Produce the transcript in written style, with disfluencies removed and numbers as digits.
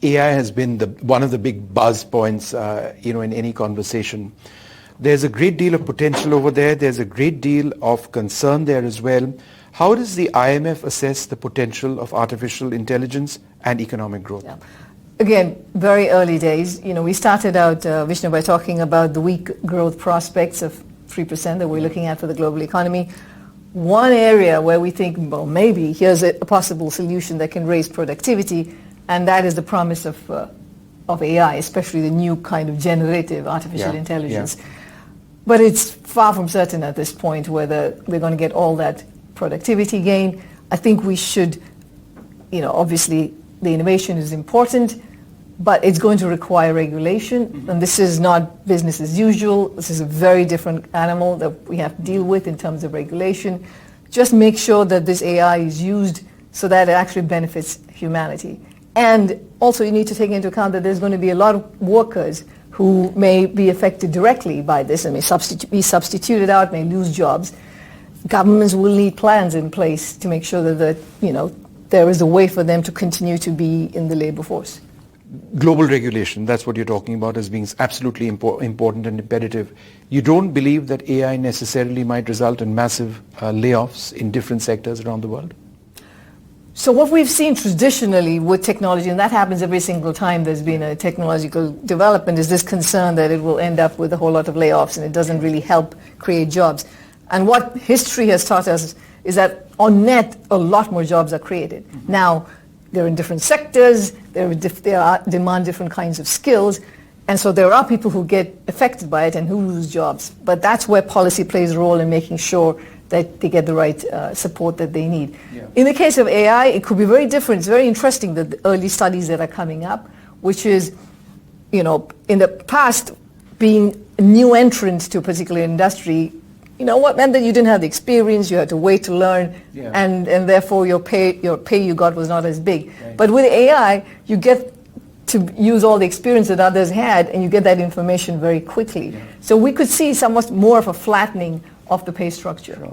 AI has been one of the big buzz points, in any conversation. There's a great deal of potential over there. There's a great deal of concern there as well. How does the IMF assess the potential of artificial intelligence and economic growth? Yeah. Again, very early days. We started out, Vishnu, by talking about the weak growth prospects of 3% that we're looking at for the global economy. One area where we think, well, maybe here's a possible solution that can raise productivity, and that is the promise of AI, especially the new kind of generative artificial intelligence. Yeah. But it's far from certain at this point whether we're going to get all that productivity gain. I think we should, obviously the innovation is important, but it's going to require regulation. Mm-hmm. And this is not business as usual. This is a very different animal that we have to deal with in terms of regulation. Just make sure that this AI is used so that it actually benefits humanity. And also you need to take into account that there's going to be a lot of workers who may be affected directly by this and may be substituted out, may lose jobs. Governments will need plans in place to make sure that there is a way for them to continue to be in the labor force. Global regulation, that's what you're talking about as being absolutely important and imperative. You don't believe that AI necessarily might result in massive layoffs in different sectors around the world? So what we've seen traditionally with technology, and that happens every single time there's been a technological development, is this concern that it will end up with a whole lot of layoffs and it doesn't really help create jobs. And what history has taught us is that on net, a lot more jobs are created. Mm-hmm. Now, they're in different sectors, they demand different kinds of skills, and so there are people who get affected by it and who lose jobs. But that's where policy plays a role in making sure that they get the right support that they need. Yeah. In the case of AI, it could be very different. It's very interesting, the early studies that are coming up, which is, in the past, being a new entrant to a particular industry, what meant that you didn't have the experience, you had to wait to learn, and therefore your pay you got was not as big. Right. But with AI, you get to use all the experience that others had, and you get that information very quickly. Yeah. So we could see somewhat more of a flattening of the pay structure. Sure.